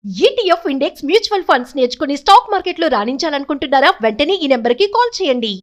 ETF index mutual funds నేర్చుకుని stock మార్కెట్లో రాణించాలనుకుంటున్నారా? వెంటనే ఈ నెంబర్కి కాల్ చేయండి.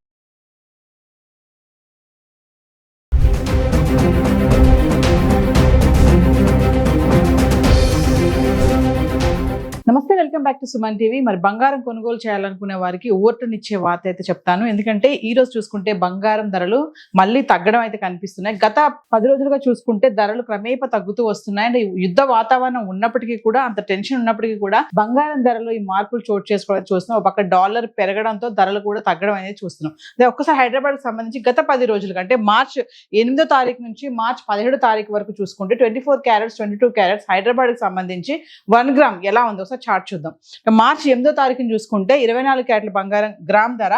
నమస్తే, welcome back to Suman TV. మరి బంగారం కొనుగోలు చేయాలనుకునే వారికి ఊరటనిచ్చే వార్త అయితే చెప్తాను. ఎందుకంటే ఈ రోజు చూసుకుంటే బంగారం ధరలు మళ్ళీ తగ్గడం అయితే కనిపిస్తున్నాయి. గత 10 రోజులుగా చూసుకుంటే ధరలు క్రమేపా తగ్గుతూ వస్తున్నాయి. అంటే యుద్ధ వాతావరణం ఉన్నప్పటికీ కూడా, అంత టెన్షన్ ఉన్నప్పటికీ కూడా బంగారం ధరలు ఈ మార్పులు చోటు చేసుకోవడం చూస్తున్నాం. ఒక పక్క డాలర్ పెరగడంతో ధరలు కూడా తగ్గడం అనేది చూస్తున్నాం. అదే ఒక్కసారి హైదరాబాద్ కి సంబంధించి గత 10 రోజులుగా అంటే మార్చ్ 8వ తారీఖు నుంచి మార్చ్ 17వ తారీఖు వరకు చూసుకుంటే 24 క్యారెట్స్ 22 క్యారెట్స్ హైదరాబాద్ కి సంబంధించి 1 గ్రామ్ ఎలా ఉందో చార్ట్ చూద్దాం. మార్చి 8వ తారీఖుని చూసుకుంటే 24 క్యారెట్ల బంగారం గ్రామ్ ధర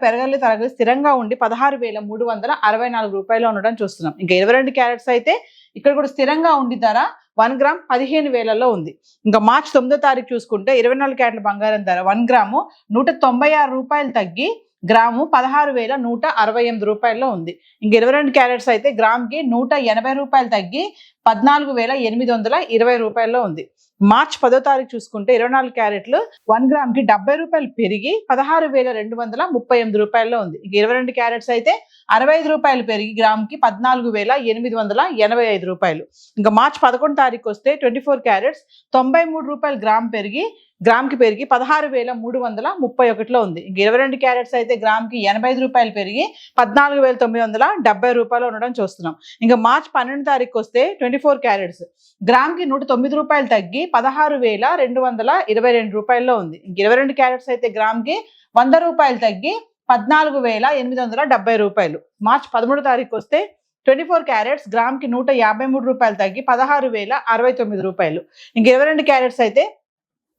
పెరగలేదు తరగలేదు స్థిరంగా ఉండి 16,364 రూపాయలు ఉండడం చూస్తున్నాం. ఇంకా 22 క్యారెట్స్ అయితే ఇక్కడ కూడా స్థిరంగా ఉండి ధర 1 గ్రామ్ 15,000లో ఉంది. ఇంకా మార్చి 9వ తారీఖు చూసుకుంటే 24 క్యారెట్ల బంగారం ధర 1 గ్రాము 196 రూపాయలు తగ్గి గ్రాము 16,168 రూపాయల్లో ఉంది. ఇంక 22 క్యారెట్స్ అయితే గ్రామ్కి 180 రూపాయలు తగ్గి 14,820 రూపాయల్లో ఉంది. మార్చ్ 10వ తారీఖు చూసుకుంటే 24 క్యారెట్లు 1 గ్రామ్కి 70 రూపాయలు పెరిగి 16,238 రూపాయల్లో ఉంది. ఇంక 22 క్యారెట్స్ అయితే 65 రూపాయలు పెరిగి గ్రామ్కి 14,885 రూపాయలు. ఇంకా మార్చ్ 11వ తారీఖు వస్తే 24 క్యారెట్స్ 93 రూపాయలు గ్రామ్కి పెరిగి 16,331లో ఉంది. ఇంక 22 క్యారెట్స్ అయితే గ్రామ్కి 85 రూపాయలు పెరిగి 14,970 రూపాయలు ఉండడం చూస్తున్నాం. ఇంకా మార్చ్ 12వ తారీఖు వస్తే 24 క్యారెట్స్ గ్రామ్కి 109 రూపాయలు తగ్గి 16,222 రూపాయల్లో ఉంది. ఇంక 22 క్యారెట్స్ అయితే గ్రామ్కి 100 రూపాయలు తగ్గి 14,870 రూపాయలు. మార్చ్ 13వ తారీఖు వస్తే 24 క్యారెట్స్ గ్రామ్కి 153 రూపాయలు తగ్గి 16,069 రూపాయలు. ఇంక 22 క్యారెట్స్ అయితే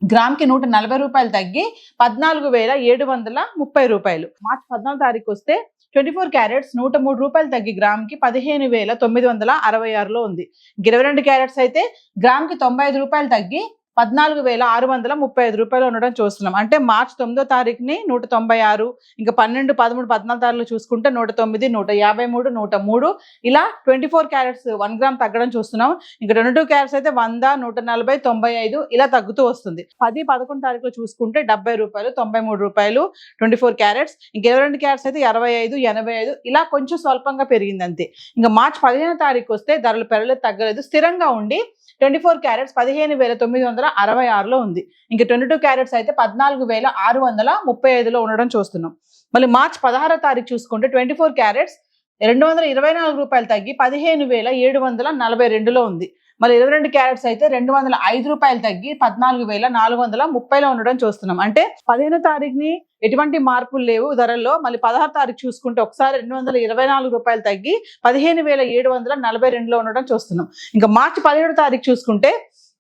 గ్రామ్కి 140 రూపాయలు తగ్గి 14,730 రూపాయలు. మార్చి 14వ తారీఖు వస్తే 24 క్యారెట్స్ 103 రూపాయలు తగ్గి గ్రామ్కి 15,966లో ఉంది. 22 క్యారెట్స్ అయితే గ్రామ్కి 95 రూపాయలు తగ్గి 14,635 రూపాయలు ఉండడం చూస్తున్నాం. అంటే మార్చి 9వ తారీఖుని 196, ఇంకా 12, 13, 14 తారీఖులు చూసుకుంటే 109, 153, 103 ఇలా 24 క్యారెట్స్ 1 గ్రామ్ తగ్గడం చూస్తున్నాం. ఇంకా 22 క్యారెట్స్ అయితే 100, 140, 95 ఇలా తగ్గుతూ వస్తుంది. 10, 11 తారీఖులు చూసుకుంటే 70 రూపాయలు, 93 రూపాయలు 24 క్యారెట్స్. ఇంకా 22 క్యారెట్స్ అయితే 65, 85 ఇలా కొంచెం స్వల్పంగా పెరిగింది అంతే. ఇంకా మార్చి 15వ తారీఖు వస్తే ధరలు పెరగలేదు తగ్గలేదు స్థిరంగా ఉండి 24 క్యారెట్స్ 15,966లో ఉంది. ఇంకా 22 క్యారెట్స్ అయితే 14,635లో ఉండడం చూస్తున్నాం. మళ్ళీ మార్చి 16వ తారీఖు చూసుకుంటే 24 క్యారెట్స్ 224 రూపాయలు తగ్గి 15,742లో ఉంది. మళ్ళీ 22 క్యారెట్స్ అయితే 205 రూపాయలు తగ్గి 14,430లో ఉండడం చూస్తున్నాం. అంటే 15వ తారీఖుని ఎటువంటి మార్పులు లేవు ధరల్లో. మళ్ళీ 16వ తారీఖు చూసుకుంటే ఒకసారి 224 రూపాయలు తగ్గి 15,742లో ఉండడం చూస్తున్నాం. ఇంకా మార్చి 17వ తారీఖు చూసుకుంటే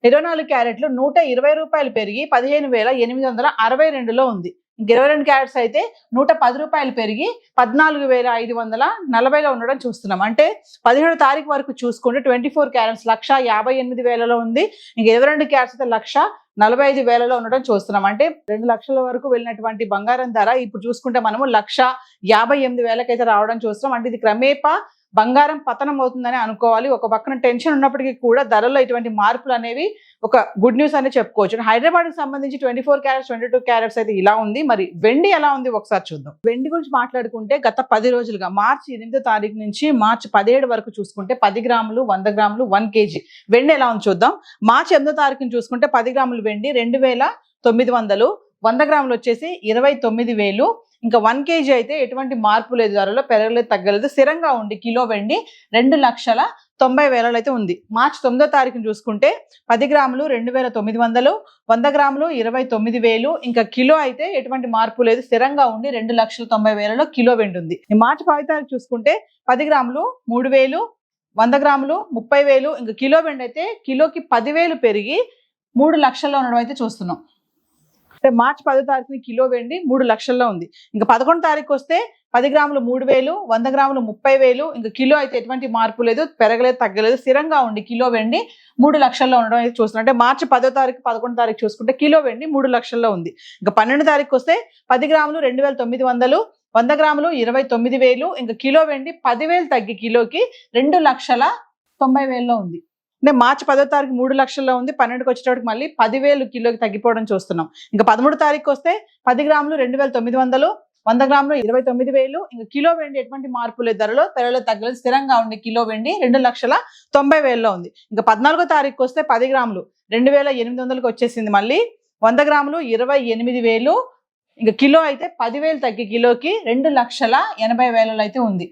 24 క్యారెట్లు 120 రూపాయలు పెరిగి 15,862లో ఉంది. ఇంక 22 క్యారెట్స్ అయితే 110 రూపాయలు పెరిగి 14,540లో ఉండడం చూస్తున్నాం. అంటే 17వ తారీఖు వరకు చూసుకుంటే 24 క్యారెట్స్ 1,58,000లో ఉంది. ఇంక 22 క్యారెట్స్ అయితే 1,45,000లో ఉండడం చూస్తున్నాం. అంటే 2 లక్షల వరకు వెళ్ళినటువంటి బంగారం ధర ఇప్పుడు చూసుకుంటే మనము 1,58,000 అయితే రావడం చూస్తున్నాం. అంటే ఇది క్రమేపా బంగారం పతనం అవుతుందని అనుకోవాలి. ఒక పక్కన టెన్షన్ ఉన్నప్పటికీ కూడా ధరల్లో ఇటువంటి మార్పులు అనేవి ఒక గుడ్ న్యూస్ అనే చెప్పుకోవచ్చు. హైదరాబాద్ కి సంబంధించి 24 క్యారెట్స్ 22 క్యారెట్స్ అయితే ఇలా ఉంది. మరి వెండి ఎలా ఉంది ఒకసారి చూద్దాం. వెండి గురించి మాట్లాడుకుంటే గత 10 రోజులుగా మార్చి 8వ తారీఖు నుంచి మార్చి 17 వరకు చూసుకుంటే 10 గ్రాములు 100 గ్రాములు 1 kg వెండి ఎలా ఉంది చూద్దాం. మార్చి 8వ తారీఖుని చూసుకుంటే 10 గ్రాములు వెండి 2,900, 100 గ్రాములు వచ్చేసి 29,000. ఇంకా 1 kg అయితే ఎటువంటి మార్పు లేదు, ధరలో పెరగలేదు తగ్గలేదు స్థిరంగా ఉండి కిలో వెండి 2,90,000 అయితే ఉంది. మార్చి 9వ తారీఖుని చూసుకుంటే 10 గ్రాములు 2,900, 100 గ్రాములు 29,000. ఇంకా కిలో అయితే ఎటువంటి మార్పు లేదు స్థిరంగా ఉండి 2,90,000లో కిలో వెండి ఉంది. మార్చి 10వ తారీఖు చూసుకుంటే 10 గ్రాములు 3,000, 100 గ్రాములు 30,000. ఇంకా కిలో వెండి అయితే కిలోకి 10,000 పెరిగి 3 లక్షల్లో ఉండడం అయితే చూస్తున్నాం. అంటే మార్చి 10వ తారీఖుని కిలో వెండి 3 లక్షల్లో ఉంది. ఇంకా 11వ తారీఖు వస్తే 10 గ్రాములు 3,000, 100 గ్రాములు 30,000. ఇంకా కిలో అయితే ఎటువంటి మార్పు లేదు, పెరగలేదు తగ్గలేదు స్థిరంగా ఉండి కిలో వెండి 3 లక్షల్లో ఉండడం అయితే చూస్తున్నాం. అంటే మార్చి 10వ తారీఖు 11వ తారీఖు చూసుకుంటే కిలో వెండి 3 లక్షల్లో ఉంది. ఇంకా 12వ తారీఖు వస్తే 10 గ్రాములు 2,900, 100 గ్రాములు 29,000. ఇంకా కిలో వెండి 10,000 తగ్గి కిలోకి 2,90,000లో ఉంది. అంటే మార్చి 10వ తారీఖు 3 లక్షల్లో ఉంది, 12కి వచ్చేటప్పటికి మళ్ళీ 10,000 కిలోకి తగ్గిపోవడం చూస్తున్నాం. ఇంకా 13 తారీఖు వస్తే 10 గ్రాములు 2,900, 100 గ్రాములు 29,000. ఇంకా కిలో వెండి ఎటువంటి మార్పు లేదు, ధరలో తగ్గలేదు, స్థిరంగా ఉండి కిలో వెండి 2,90,000లో ఉంది. ఇంకా 14వ తారీఖు వస్తే 10 గ్రాములు 2,800కి వచ్చేసింది, మళ్ళీ 100 గ్రాములు 28,000. ఇంకా కిలో అయితే 10,000 తగ్గి కిలోకి 2,80,000 అయితే ఉంది.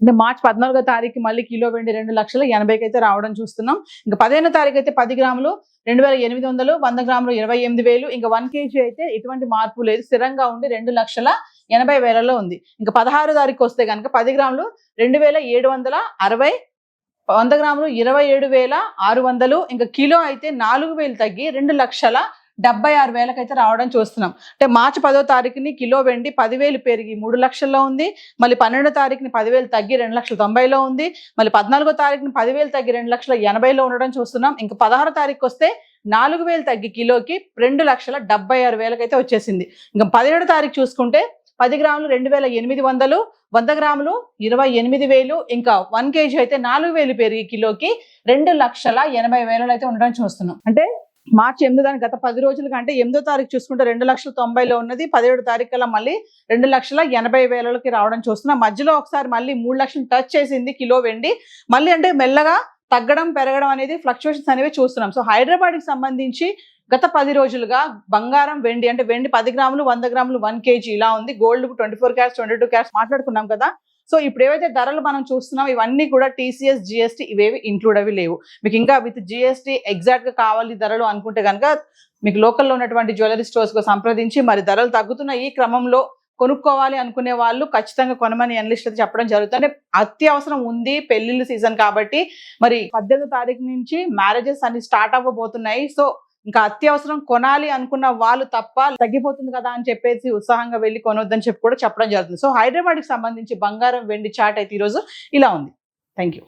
అంటే మార్చి 14వ తారీఖు మళ్ళీ కిలో వెండి 2,80,000కి అయితే రావడం చూస్తున్నాం. ఇంకా 15వ తారీఖు అయితే 10 గ్రాములు 2,800, 100 గ్రాములు 28,000. ఇంకా 1 kg అయితే ఎటువంటి మార్పు లేదు, స్థిరంగా ఉండి 2,80,000లో ఉంది. ఇంకా 16వ తారీఖు వస్తే కనుక 10 గ్రాములు 2,760, 100 గ్రాములు 27,600. ఇంకా కిలో అయితే 4,000 తగ్గి 2,76,000 అయితే రావడం చూస్తున్నాం. అంటే మార్చి 10వ తారీఖుని కిలో వెండి 10,000 పెరిగి 3 లక్షల్లో ఉంది, మళ్ళీ 12వ తారీఖుని 10,000 తగ్గి 2,90,000లో ఉంది, మళ్ళీ 14వ తారీఖుని 10,000 తగ్గి 2,80,000లో ఉండడం చూస్తున్నాం. ఇంకా 16వ తారీఖు వస్తే 4,000 తగ్గి కిలోకి 2,76,000 అయితే వచ్చేసింది. ఇంకా 17వ తారీఖు చూసుకుంటే 10 గ్రాములు 2,800, 100 గ్రాములు 28,000. ఇంకా 1 kg అయితే 4,000 పెరిగి కిలోకి 2,80,000 అయితే ఉండడం చూస్తున్నాం. అంటే మార్చి 8 దాని గత 10 రోజుల కంటే 8వ తారీఖు చూసుకుంటే 2,90,000లో ఉన్నది, 17వ తారీఖు కల్లా మళ్ళీ 2,80,000కి రావడం చూస్తున్నాం. మధ్యలో ఒకసారి మళ్ళీ 3 లక్షలు టచ్ చేసింది కిలో వెండి, మళ్ళీ అంటే మెల్లగా తగ్గడం పెరగడం అనేది ఫ్లక్చుయేషన్స్ అనేవి చూస్తున్నాం. సో హైదరాబాద్కి సంబంధించి గత 10 రోజులుగా బంగారం వెండి అంటే వెండి 10 గ్రాములు 100 గ్రాములు 1 kg ఇలా ఉంది, గోల్డ్ 24 క్యారెట్స్ 22 క్యారెట్స్ మాట్లాడుకున్నాం కదా. సో ఇప్పుడు ఏవైతే ధరలు మనం చూస్తున్నాం ఇవన్నీ కూడా TCS GST ఇవేవి ఇంక్లూడ్ అవి లేవు. మీకు ఇంకా విత్ GST ఎగ్జాక్ట్ గా కావాలి ధరలు అనుకుంటే కనుక మీకు లోకల్లో ఉన్నటువంటి జ్యువెలరీ స్టోర్స్ కు సంప్రదించి మరి ధరలు తగ్గుతున్న ఈ క్రమంలో కొనుక్కోవాలి అనుకునే వాళ్ళు ఖచ్చితంగా కొనమని అనలిస్ట్ చెప్పడం జరుగుతుంది. అత్యవసరం ఉంది, పెళ్లిళ్ళ సీజన్ కాబట్టి మరి 18వ తారీఖు నుంచి మ్యారేజెస్ అన్ని స్టార్ట్ అవ్వబోతున్నాయి. సో ఇంకా అత్యవసరం కొనాలి అనుకున్న వాళ్ళు తప్ప తగ్గిపోతుంది కదా అని చెప్పేసి ఉత్సాహంగా వెళ్ళి కొనొద్దని చెప్పి కూడా చెప్పడం జరుగుతుంది. సో హైదరాబాద్కి సంబంధించి బంగారం వెండి చార్ట్ అయితే ఈరోజు ఇలా ఉంది. Thank you.